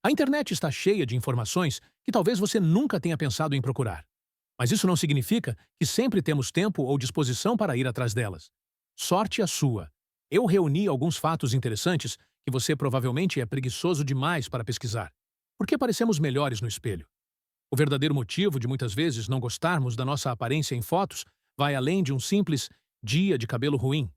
A internet está cheia de informações que talvez você nunca tenha pensado em procurar. Mas isso não significa que sempre temos tempo ou disposição para ir atrás delas. Sorte a sua. Eu reuni alguns fatos interessantes que você provavelmente é preguiçoso demais para pesquisar. Por que parecemos melhores no espelho? O verdadeiro motivo de muitas vezes não gostarmos da nossa aparência em fotos vai além de um simples dia de cabelo ruim.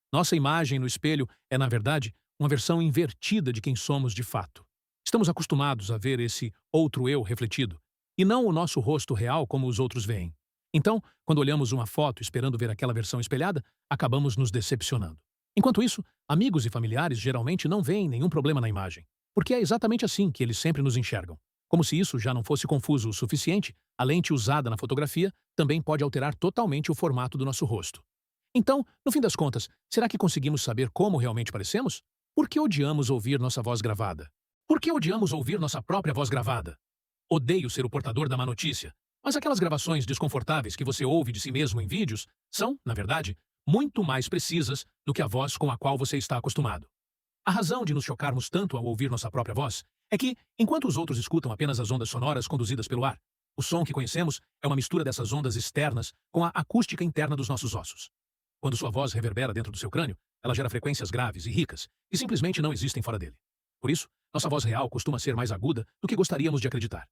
Nossa imagem no espelho é, na verdade, uma versão invertida de quem somos de fato. Estamos acostumados a ver esse outro eu refletido, e não o nosso rosto real como os outros veem. Então, quando olhamos uma foto esperando ver aquela versão espelhada, acabamos nos decepcionando. Enquanto isso, amigos e familiares geralmente não veem nenhum problema na imagem, porque é exatamente assim que eles sempre nos enxergam. Como se isso já não fosse confuso o suficiente, a lente usada na fotografia também pode alterar totalmente o formato do nosso rosto. Então, no fim das contas, será que conseguimos saber como realmente parecemos? Por que odiamos ouvir nossa voz gravada? Por que odiamos ouvir nossa própria voz gravada? Odeio ser o portador da má notícia, mas aquelas gravações desconfortáveis que você ouve de si mesmo em vídeos são, na verdade, muito mais precisas do que a voz com a qual você está acostumado. A razão de nos chocarmos tanto ao ouvir nossa própria voz é que, enquanto os outros escutam apenas as ondas sonoras conduzidas pelo ar, o som que conhecemos é uma mistura dessas ondas externas com a acústica interna dos nossos ossos. Quando sua voz reverbera dentro do seu crânio, ela gera frequências graves e ricas, que simplesmente não existem fora dele. Por isso, nossa voz real costuma ser mais aguda do que gostaríamos de acreditar.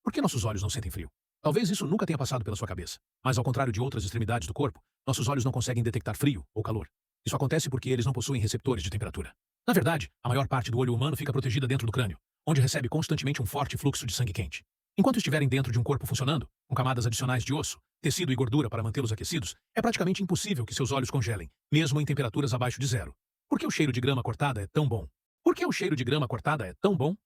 Por que nossos olhos não sentem frio? Talvez isso nunca tenha passado pela sua cabeça, mas ao contrário de outras extremidades do corpo, nossos olhos não conseguem detectar frio ou calor. Isso acontece porque eles não possuem receptores de temperatura. Na verdade, a maior parte do olho humano fica protegida dentro do crânio, onde recebe constantemente um forte fluxo de sangue quente. Enquanto estiverem dentro de um corpo funcionando, com camadas adicionais de osso, tecido e gordura para mantê-los aquecidos, é praticamente impossível que seus olhos congelem, mesmo em temperaturas abaixo de zero. Por que o cheiro de grama cortada é tão bom? Por que o cheiro de grama cortada é tão bom?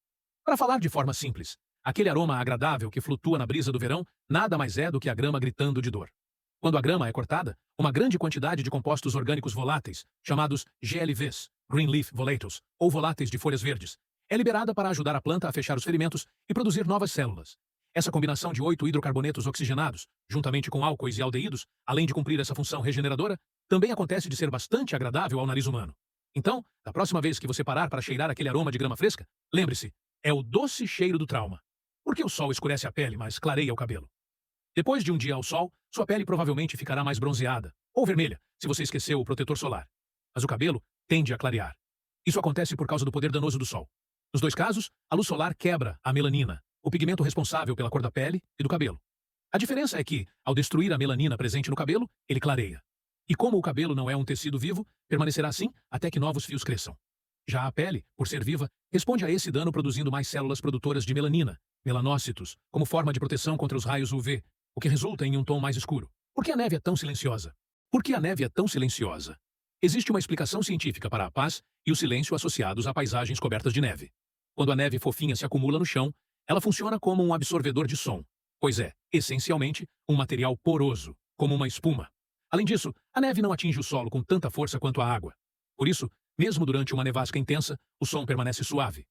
Para falar de forma simples, aquele aroma agradável que flutua na brisa do verão nada mais é do que a grama gritando de dor. Quando a grama é cortada, uma grande quantidade de compostos orgânicos voláteis, chamados GLVs, Green Leaf Volatiles, ou voláteis de folhas verdes, é liberada para ajudar a planta a fechar os ferimentos e produzir novas células. Essa combinação de 8 hidrocarbonetos oxigenados, juntamente com álcoois e aldeídos, além de cumprir essa função regeneradora, também acontece de ser bastante agradável ao nariz humano. Então, da próxima vez que você parar para cheirar aquele aroma de grama fresca, lembre-se, é o doce cheiro do trauma. Porque o sol escurece a pele, mas clareia o cabelo. Depois de um dia ao sol, sua pele provavelmente ficará mais bronzeada, ou vermelha, se você esqueceu o protetor solar. Mas o cabelo tende a clarear. Isso acontece por causa do poder danoso do sol. Nos dois casos, a luz solar quebra a melanina, o pigmento responsável pela cor da pele e do cabelo. A diferença é que, ao destruir a melanina presente no cabelo, ele clareia. E como o cabelo não é um tecido vivo, permanecerá assim até que novos fios cresçam. Já a pele, por ser viva, responde a esse dano produzindo mais células produtoras de melanina, melanócitos, como forma de proteção contra os raios UV, o que resulta em um tom mais escuro. Por que a neve é tão silenciosa? Por que a neve é tão silenciosa? Existe uma explicação científica para a paz e o silêncio associados a paisagens cobertas de neve. Quando a neve fofinha se acumula no chão, ela funciona como um absorvedor de som, pois é, essencialmente, um material poroso, como uma espuma. Além disso, a neve não atinge o solo com tanta força quanto a água. Por isso, mesmo durante uma nevasca intensa, o som permanece suave.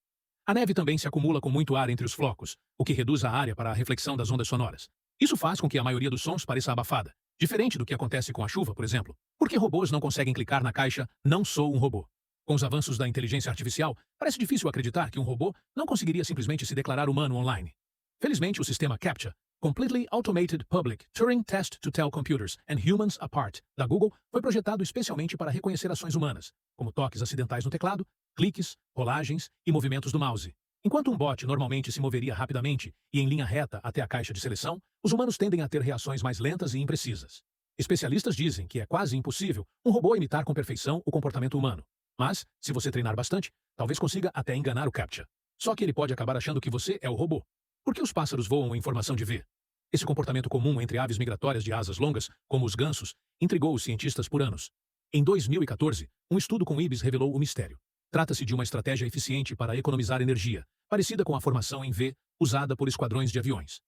A neve também se acumula com muito ar entre os flocos, o que reduz a área para a reflexão das ondas sonoras. Isso faz com que a maioria dos sons pareça abafada, diferente do que acontece com a chuva, por exemplo. Porque robôs não conseguem clicar na caixa "Não sou um robô". Com os avanços da inteligência artificial, parece difícil acreditar que um robô não conseguiria simplesmente se declarar humano online. Felizmente, o sistema CAPTCHA, Completely Automated Public Turing Test to Tell Computers and Humans Apart, da Google, foi projetado especialmente para reconhecer ações humanas, como toques acidentais no teclado, cliques, rolagens e movimentos do mouse. Enquanto um bot normalmente se moveria rapidamente e em linha reta até a caixa de seleção, os humanos tendem a ter reações mais lentas e imprecisas. Especialistas dizem que é quase impossível um robô imitar com perfeição o comportamento humano. Mas, se você treinar bastante, talvez consiga até enganar o CAPTCHA. Só que ele pode acabar achando que você é o robô. Por que os pássaros voam em formação de V? Esse comportamento comum entre aves migratórias de asas longas, como os gansos, intrigou os cientistas por anos. Em 2014, um estudo com ibis revelou o mistério. Trata-se de uma estratégia eficiente para economizar energia, parecida com a formação em V usada por esquadrões de aviões.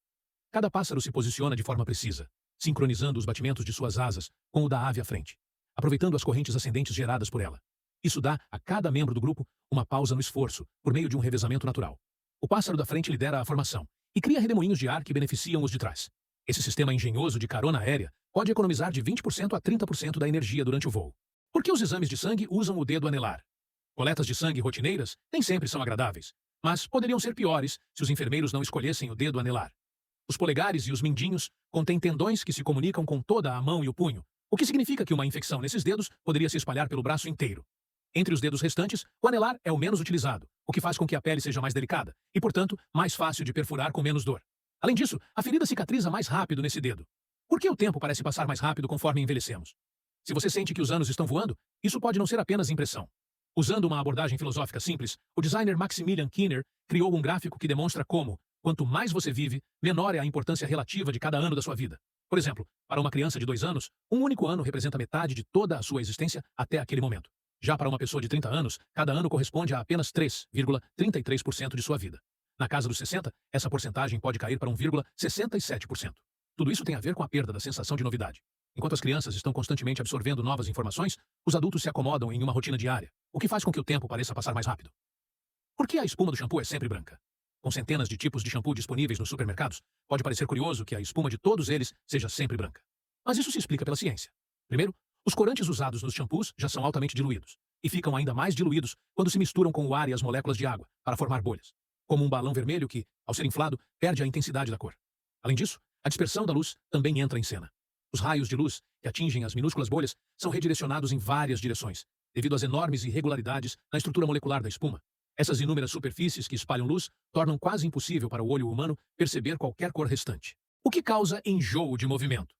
Cada pássaro se posiciona de forma precisa, sincronizando os batimentos de suas asas com o da ave à frente, aproveitando as correntes ascendentes geradas por ela. Isso dá a cada membro do grupo uma pausa no esforço, por meio de um revezamento natural. O pássaro da frente lidera a formação e cria redemoinhos de ar que beneficiam os de trás. Esse sistema engenhoso de carona aérea pode economizar de 20% a 30% da energia durante o voo. Por que os exames de sangue usam o dedo anelar? Coletas de sangue rotineiras nem sempre são agradáveis, mas poderiam ser piores se os enfermeiros não escolhessem o dedo anelar. Os polegares e os mindinhos contêm tendões que se comunicam com toda a mão e o punho, o que significa que uma infecção nesses dedos poderia se espalhar pelo braço inteiro. Entre os dedos restantes, o anelar é o menos utilizado, o que faz com que a pele seja mais delicada e, portanto, mais fácil de perfurar com menos dor. Além disso, a ferida cicatriza mais rápido nesse dedo. Por que o tempo parece passar mais rápido conforme envelhecemos? Se você sente que os anos estão voando, isso pode não ser apenas impressão. Usando uma abordagem filosófica simples, o designer Maximilian Kiner criou um gráfico que demonstra como, quanto mais você vive, menor é a importância relativa de cada ano da sua vida. Por exemplo, para uma criança de 2 anos, um único ano representa metade de toda a sua existência até aquele momento. Já para uma pessoa de 30 anos, cada ano corresponde a apenas 3,33% de sua vida. Na casa dos 60, essa porcentagem pode cair para 1,67%. Tudo isso tem a ver com a perda da sensação de novidade. Enquanto as crianças estão constantemente absorvendo novas informações, os adultos se acomodam em uma rotina diária, o que faz com que o tempo pareça passar mais rápido. Por que a espuma do shampoo é sempre branca? Com centenas de tipos de shampoo disponíveis nos supermercados, pode parecer curioso que a espuma de todos eles seja sempre branca. Mas isso se explica pela ciência. Primeiro, os corantes usados nos shampoos já são altamente diluídos, e ficam ainda mais diluídos quando se misturam com o ar e as moléculas de água, para formar bolhas, como um balão vermelho que, ao ser inflado, perde a intensidade da cor. Além disso, a dispersão da luz também entra em cena. Os raios de luz, que atingem as minúsculas bolhas, são redirecionados em várias direções, devido às enormes irregularidades na estrutura molecular da espuma. Essas inúmeras superfícies que espalham luz tornam quase impossível para o olho humano perceber qualquer cor restante. O que causa enjoo de movimento?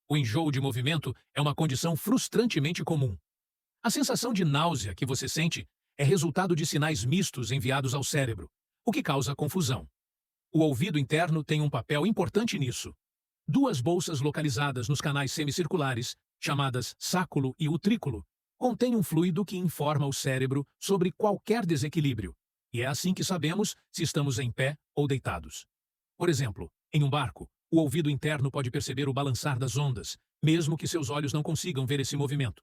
O enjoo de movimento é uma condição frustrantemente comum. A sensação de náusea que você sente é resultado de sinais mistos enviados ao cérebro, o que causa confusão. O ouvido interno tem um papel importante nisso. 2 bolsas localizadas nos canais semicirculares, chamadas sáculo e utrículo, contêm um fluido que informa o cérebro sobre qualquer desequilíbrio, e é assim que sabemos se estamos em pé ou deitados. Por exemplo, em um barco, o ouvido interno pode perceber o balançar das ondas, mesmo que seus olhos não consigam ver esse movimento.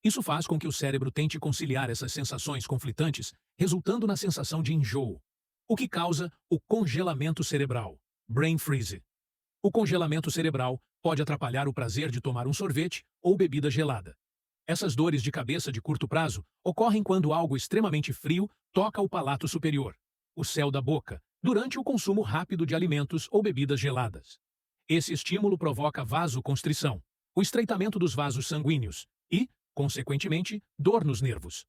Isso faz com que o cérebro tente conciliar essas sensações conflitantes, resultando na sensação de enjoo, o que causa o congelamento cerebral, brain freeze. O congelamento cerebral pode atrapalhar o prazer de tomar um sorvete ou bebida gelada. Essas dores de cabeça de curto prazo ocorrem quando algo extremamente frio toca o palato superior, o céu da boca, durante o consumo rápido de alimentos ou bebidas geladas. Esse estímulo provoca vasoconstrição, o estreitamento dos vasos sanguíneos e, consequentemente, dor nos nervos.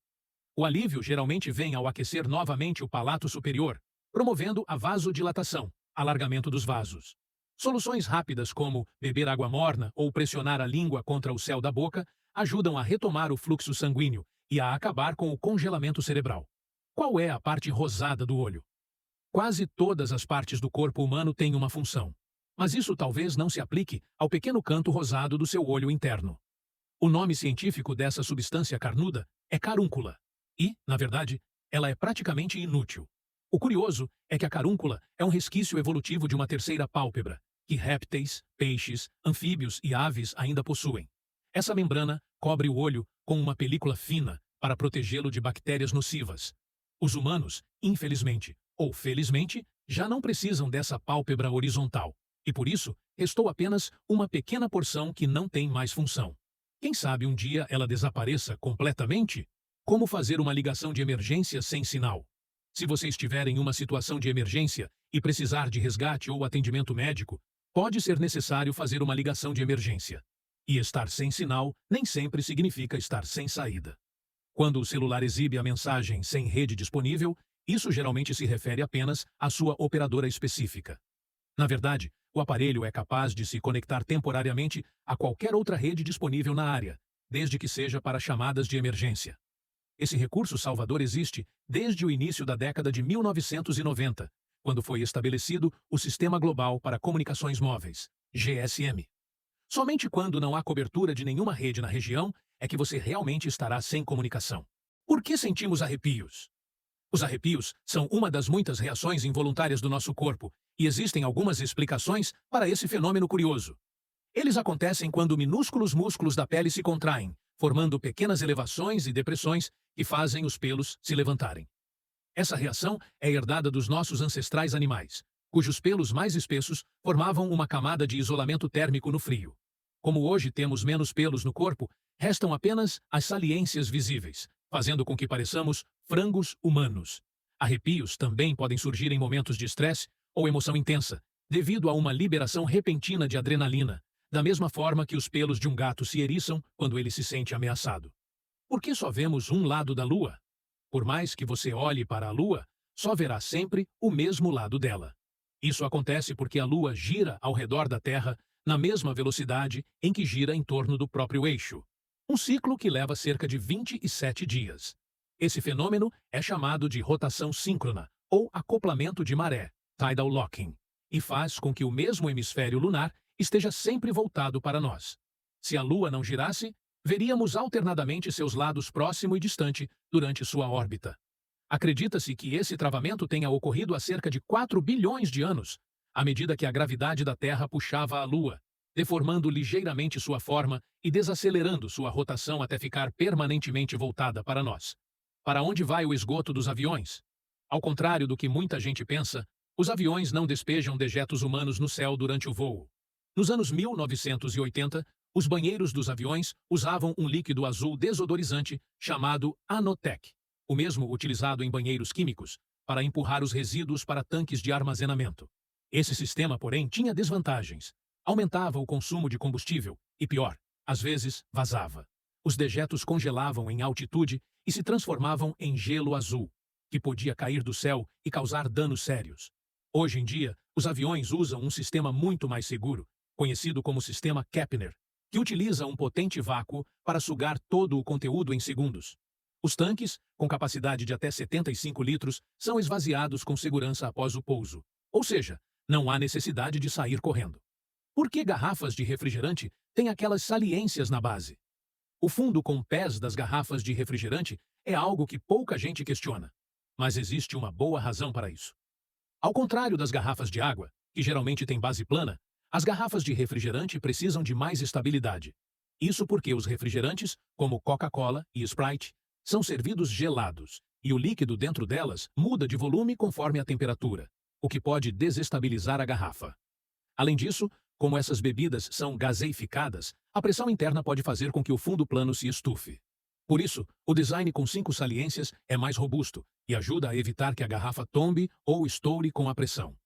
O alívio geralmente vem ao aquecer novamente o palato superior, promovendo a vasodilatação, alargamento dos vasos. Soluções rápidas como beber água morna ou pressionar a língua contra o céu da boca ajudam a retomar o fluxo sanguíneo e a acabar com o congelamento cerebral. Qual é a parte rosada do olho? Quase todas as partes do corpo humano têm uma função, mas isso talvez não se aplique ao pequeno canto rosado do seu olho interno. O nome científico dessa substância carnuda é carúncula e, na verdade, ela é praticamente inútil. O curioso é que a carúncula é um resquício evolutivo de uma terceira pálpebra, que répteis, peixes, anfíbios e aves ainda possuem. Essa membrana cobre o olho com uma película fina para protegê-lo de bactérias nocivas. Os humanos, infelizmente ou felizmente, já não precisam dessa pálpebra horizontal, e por isso restou apenas uma pequena porção que não tem mais função. Quem sabe um dia ela desapareça completamente? Como fazer uma ligação de emergência sem sinal? Se você estiver em uma situação de emergência e precisar de resgate ou atendimento médico, pode ser necessário fazer uma ligação de emergência. E estar sem sinal nem sempre significa estar sem saída. Quando o celular exibe a mensagem sem rede disponível, isso geralmente se refere apenas à sua operadora específica. Na verdade, o aparelho é capaz de se conectar temporariamente a qualquer outra rede disponível na área, desde que seja para chamadas de emergência. Esse recurso salvador existe desde o início da década de 1990, quando foi estabelecido o Sistema Global para Comunicações Móveis, GSM. Somente quando não há cobertura de nenhuma rede na região é que você realmente estará sem comunicação. Por que sentimos arrepios? Os arrepios são uma das muitas reações involuntárias do nosso corpo, e existem algumas explicações para esse fenômeno curioso. Eles acontecem quando minúsculos músculos da pele se contraem, formando pequenas elevações e depressões que fazem os pelos se levantarem. Essa reação é herdada dos nossos ancestrais animais, cujos pelos mais espessos formavam uma camada de isolamento térmico no frio. Como hoje temos menos pelos no corpo, restam apenas as saliências visíveis, fazendo com que pareçamos frangos humanos. Arrepios também podem surgir em momentos de estresse ou emoção intensa, devido a uma liberação repentina de adrenalina, da mesma forma que os pelos de um gato se eriçam quando ele se sente ameaçado. Por que só vemos um lado da Lua? Por mais que você olhe para a Lua, só verá sempre o mesmo lado dela. Isso acontece porque a Lua gira ao redor da Terra na mesma velocidade em que gira em torno do próprio eixo. Um ciclo que leva cerca de 27 dias. Esse fenômeno é chamado de rotação síncrona ou acoplamento de maré, tidal locking, e faz com que o mesmo hemisfério lunar esteja sempre voltado para nós. Se a Lua não girasse, veríamos alternadamente seus lados próximo e distante durante sua órbita. Acredita-se que esse travamento tenha ocorrido há cerca de 4 bilhões de anos, à medida que a gravidade da Terra puxava a Lua, deformando ligeiramente sua forma e desacelerando sua rotação até ficar permanentemente voltada para nós. Para onde vai o esgoto dos aviões? Ao contrário do que muita gente pensa, os aviões não despejam dejetos humanos no céu durante o voo. Nos anos 1980, os banheiros dos aviões usavam um líquido azul desodorizante chamado Anotec, o mesmo utilizado em banheiros químicos, para empurrar os resíduos para tanques de armazenamento. Esse sistema, porém, tinha desvantagens. Aumentava o consumo de combustível e, pior, às vezes vazava. Os dejetos congelavam em altitude e se transformavam em gelo azul, que podia cair do céu e causar danos sérios. Hoje em dia, os aviões usam um sistema muito mais seguro, conhecido como sistema Kepler, que utiliza um potente vácuo para sugar todo o conteúdo em segundos. Os tanques, com capacidade de até 75 litros, são esvaziados com segurança após o pouso. Ou seja, não há necessidade de sair correndo. Por que garrafas de refrigerante têm aquelas saliências na base? O fundo com pés das garrafas de refrigerante é algo que pouca gente questiona. Mas existe uma boa razão para isso. Ao contrário das garrafas de água, que geralmente têm base plana, as garrafas de refrigerante precisam de mais estabilidade. Isso porque os refrigerantes, como Coca-Cola e Sprite, são servidos gelados, e o líquido dentro delas muda de volume conforme a temperatura, o que pode desestabilizar a garrafa. Além disso, como essas bebidas são gaseificadas, a pressão interna pode fazer com que o fundo plano se estufe. Por isso, o design com 5 saliências é mais robusto e ajuda a evitar que a garrafa tombe ou estoure com a pressão.